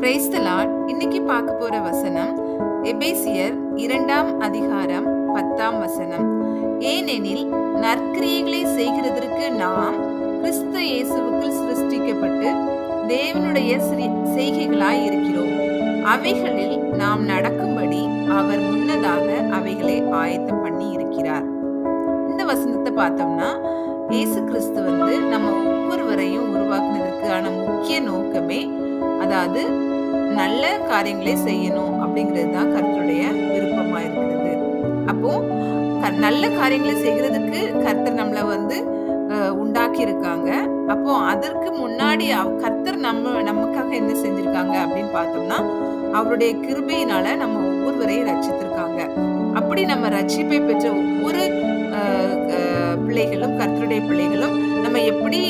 Praise the Lord. இன்னைக்கு பார்க்க போற வசனம் எபேசியர் 2ஆம் அதிகாரம் 10ஆம் வசனம். ஏனெனில் நற்கிரியைகளை செய்கிறதற்கு நாம் கிறிஸ்து இயேசுவுக்குள் சிருஷ்டிக்கப்பட்டு தேவனுடைய செய்கைகளாய் இருக்கிறோம். அவைகளில் நாம் நடக்கும்படி அவர் முன்னதாக அவைகளை ஆயத்தம் பண்ணி இருக்கிறார். இந்த வசனத்தை பார்த்தோம்னா இயேசு கிறிஸ்து நம்ம ஒவ்வொருவரையும் உருவாக்குனதற்கான முக்கிய நோக்கமே, அதாவது நல்ல காரியங்களை செய்யணும் அப்படிங்கிறது தான் கர்த்தருடைய விருப்பமா இருக்கிறது. அப்போ நல்ல காரியங்களை செய்கிறதுக்கு கர்த்தர் நம்மளை உண்டாக்கி இருக்காங்க. அப்போ அதற்கு முன்னாடி கர்த்தர் நமக்காக என்ன செஞ்சிருக்காங்க அப்படின்னு பார்த்தோம்னா, அவருடைய கிருபையினால நம்ம ஒவ்வொருவரையும் ரட்சித்திருக்காங்க. அப்படி நம்ம ரட்சிப்பை பெற்ற ஒவ்வொரு பிள்ளைகளும், கர்த்தருடைய பிள்ளைகளும், நம்ம எப்படி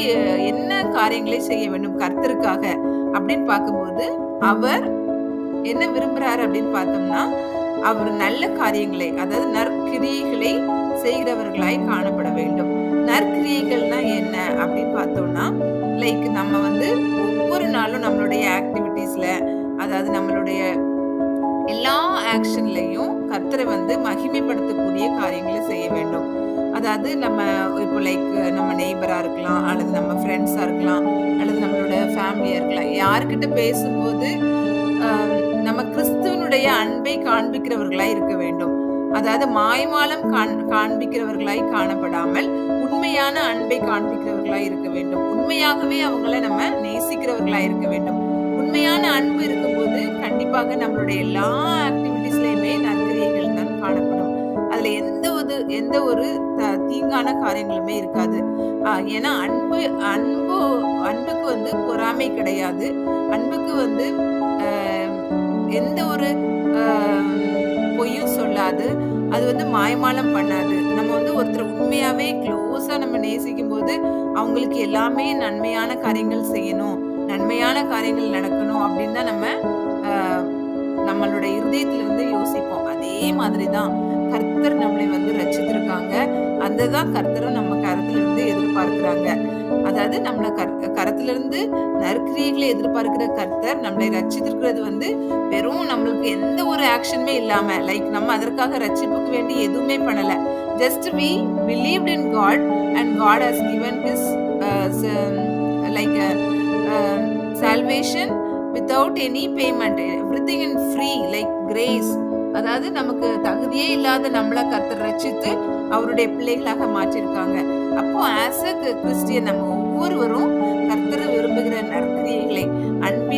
என்ன காரியங்களை செய்ய வேண்டும் கர்த்தருக்காக அப்படின்னு பார்க்கும்போது, அவர் என்ன விரும்புறாரு அப்படின்னு பார்த்தோம்னா, அவர் நல்ல காரியங்களை, அதாவது நற்கிரியைகளை செய்கிறவர்களாய் காணப்பட வேண்டும். நற்கிரியைகள்னா என்ன அப்படின்னு பார்த்தோம்னா, லைக் நம்ம ஒவ்வொரு நாளும் நம்மளுடைய ஆக்டிவிட்டீஸ்ல, அதாவது நம்மளுடைய எல்லா ஆக்ஷன்லையும் கர்த்தரை மகிமைப்படுத்தக்கூடிய காரியங்களை செய்ய வேண்டும். அதாவது நம்ம இப்போ லைக் நம்ம நெய்பரா இருக்கலாம், அல்லது நம்ம ஃப்ரெண்ட்ஸா இருக்கலாம், அல்லது நம்மளோட ஃபேமிலியா இருக்கலாம். யாருக்கிட்ட பேசும்போது நம்ம கிறிஸ்துவனுடைய அன்பை காண்பிக்கிறவர்களாய் இருக்க வேண்டும். அதாவது மாய்மாலம் காண்பிக்கிறவர்களாய் காணப்படாமல் உண்மையான அன்பை காண்பிக்கிறவர்களாய் இருக்க வேண்டும். உண்மையாகவே அவங்கள நம்ம நேசிக்கிறவர்களாய் இருக்க வேண்டும். உண்மையான அன்பு இருக்கும்போது கண்டிப்பாக நம்மளுடைய எல்லா ஆக்டிவிட்டிஸ்லயுமே நற்கிரியைகள் தான் காணப்படும். அதுல எந்த ஒரு தீங்கான காரியங்களுமே இருக்காது. ஏன்னா அன்புக்கு பொறாமை கிடையாது. அன்புக்கு எந்த ஒரு பொய்யும் சொல்லாது. அது மாய்மாலம் பண்ணாது. நம்ம ஒருத்தர் உண்மையாவே க்ளோஸா நம்ம நேசிக்கும் போது அவங்களுக்கு எல்லாமே நன்மையான காரியங்கள் செய்யணும், நன்மையான காரியங்கள் நடக்கணும் அப்படின்னு தான் நம்மளோட இருதயத்துல யோசிப்போம். அதே மாதிரிதான் கர்த்தர் நம்மளை ரட்சித்திருக்காங்க. அதுதான் கர்த்தரும் நம்ம கரத்துல இருந்து எதிர்பார்க்கிறாங்க. அதாவது நம்மள கரத்துல இருந்து நற்கிரியைகளை எதிர்பார்க்கிற கர்த்தர் நம்மளை ரட்சித்திருக்கிறது வெறும் நம்மளுக்கு எந்த ஒரு ஆக்ஷனுமே இல்லாம, லைக் நம்ம அதற்காக ரட்சிப்புக்கு வேண்டி எதுவுமே பண்ணல. Just we believed in God and God has given his salvation without any payment, everything in free, like grace. அதாவது நமக்கு தகுதியே இல்லாத நம்மள கர்த்தர் ரட்சித்து அவருடைய பிள்ளைகளாக மாற்றிருக்காங்க. அப்போ ஆஸ் அ கிறிஸ்டியன் நம்ம ஒவ்வொருவரும் கர்த்தர் விரும்புகிற நற்கிரியைகளை, அன்பின்